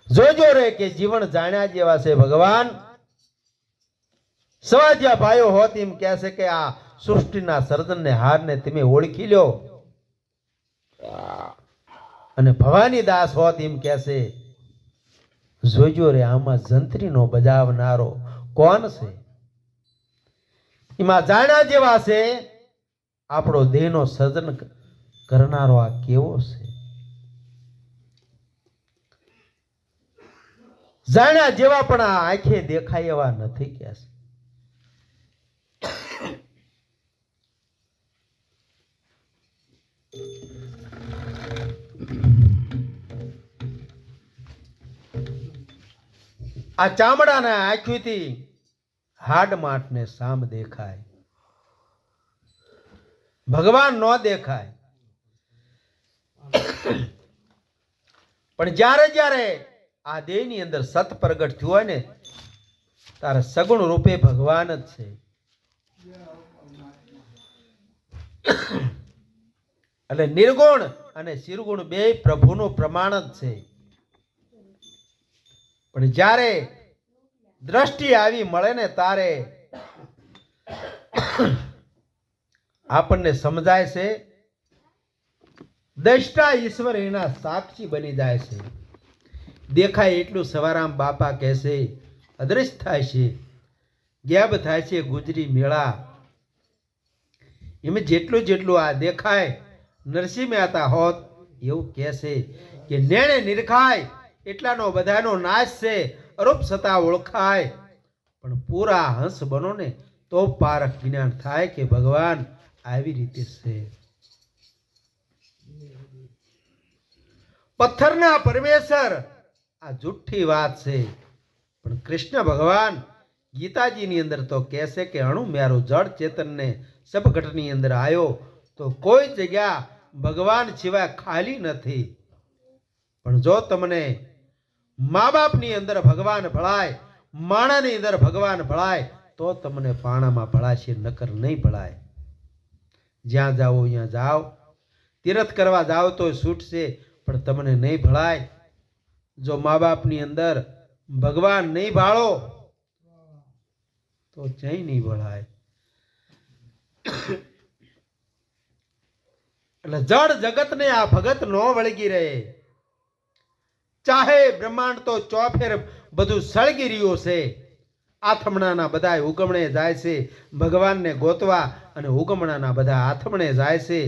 જોજો રે કે જીવન જાણ્યા જેવા છે ભગવાન. સવાજ્યા ભાઈઓ હોત એમ કહે છે કે આ સૃષ્ટિના સર્જનને હારને તમે ઓળખી લ્યો. અને ભવાની દાસ હોત એમ કહે છે જોજો રે આમાં જંત્રીનો બજાવનારો કોણ છે. એમાં જાણ્યા જેવા છે આપણો દેહનો સર્જન કરનારો આ કેવો છે. જાણ્યા જેવા પણ આ આંખે દેખાય એવા નથી કે છે. આ ચામડાના આંખોથી હાડ માટને સામ દેખાય, ભગવાન નો દેખાય. પણ જ્યારે જ્યારે આ દેહની અંદર સત પ્રગટ થયું હોય ને તારે સગુણ રૂપે ભગવાન જ છે. એટલે નિર્ગુણ અને શિરગુણ બે પ્રભુનું પ્રમાણ જ છે. પણ જ્યારે દ્રષ્ટિ આવી મળે ને તારે આપણને સમજાય છે દ્રષ્ટા ઈશ્વર એના સાક્ષી બની જાય છે. દેખાય એટલું સવારામ બાપા કહેશે અદ્રશ્ય થાય છે, ગેબ થાય છે ગુજરી મેળા. એમ જેટલું જેટલું આ દેખાય નરસિંહ મહેતા હોત એવું કહેશે કે નેણે નિરખાય એટલાનો બધાનો નાશ છે, અરૂપ છતાં ઓળખાય. પણ પૂરા હંસ બનો ને તો પારખ જ્ઞાન થાય કે ભગવાન આવી રીતે છે. પથ્થરના પરમેશ્વર આ જુઠ્ઠી વાત છે. પણ કૃષ્ણ ભગવાન ગીતાજીની અંદર તો કહેશે કે અણુ મેરું જળ ચેતનને સબઘટની અંદર આવ્યો તો કોઈ જગ્યા ભગવાન સિવાય ખાલી નથી. પણ જો તમને મા બાપની અંદર ભગવાન ભળાય, માણાની અંદર ભગવાન ભળાય તો તમને પાણામાં ભળાશે, નકર નહીં ભળાય. જ્યાં જાઓ અહીંયા જાઓ, તીરથ કરવા જાઓ તો છૂટશે પણ તમને નહીં ભળાય. જો મા બાપની અંદર ભગવાન નહીં ભાળો તો ક્યાંય નહીં ભળાય. એટલે જળ જગતને આ ભગત નો વળગી રહે. ચાહે બ્રહ્માંડ તો ચોફેર બધું સળગી રહ્યું છે. આથમણાના બધા ઉગમણે જાય છે ભગવાનને ગોતવા અને ઉગમણાના બધા આથમણે જાય છે.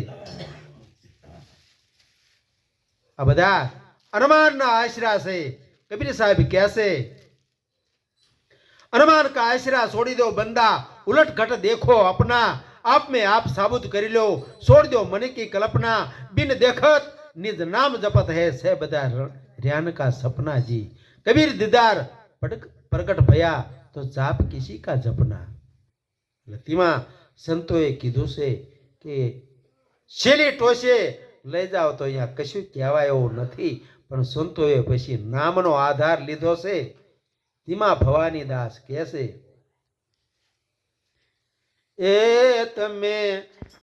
આ બધા અનુમાનના આશરા છે. કબીર સાહેબ કહેશે अनुमान का आश्रा छोड़ी दो बंदा, उलट घट देखो अपना, आप में आप साबुत कर लो, छोड़ दो मन की कल्पना, बिन देखत निज नाम जपत है से बदा ध्यान का सपना जी. कबीर दीदार प्रकट भया तो जाप किसी का जपना. लतीमा संतोए कीधु से कि શેલી ટોશે લઈ જાઓ તો અહીંયા કશું કહેવાય એવું નથી. પણ સંતોએ પછી નામનો આધાર લીધો છે. ધીમા ભવાની દાસ કહેશે એ તમે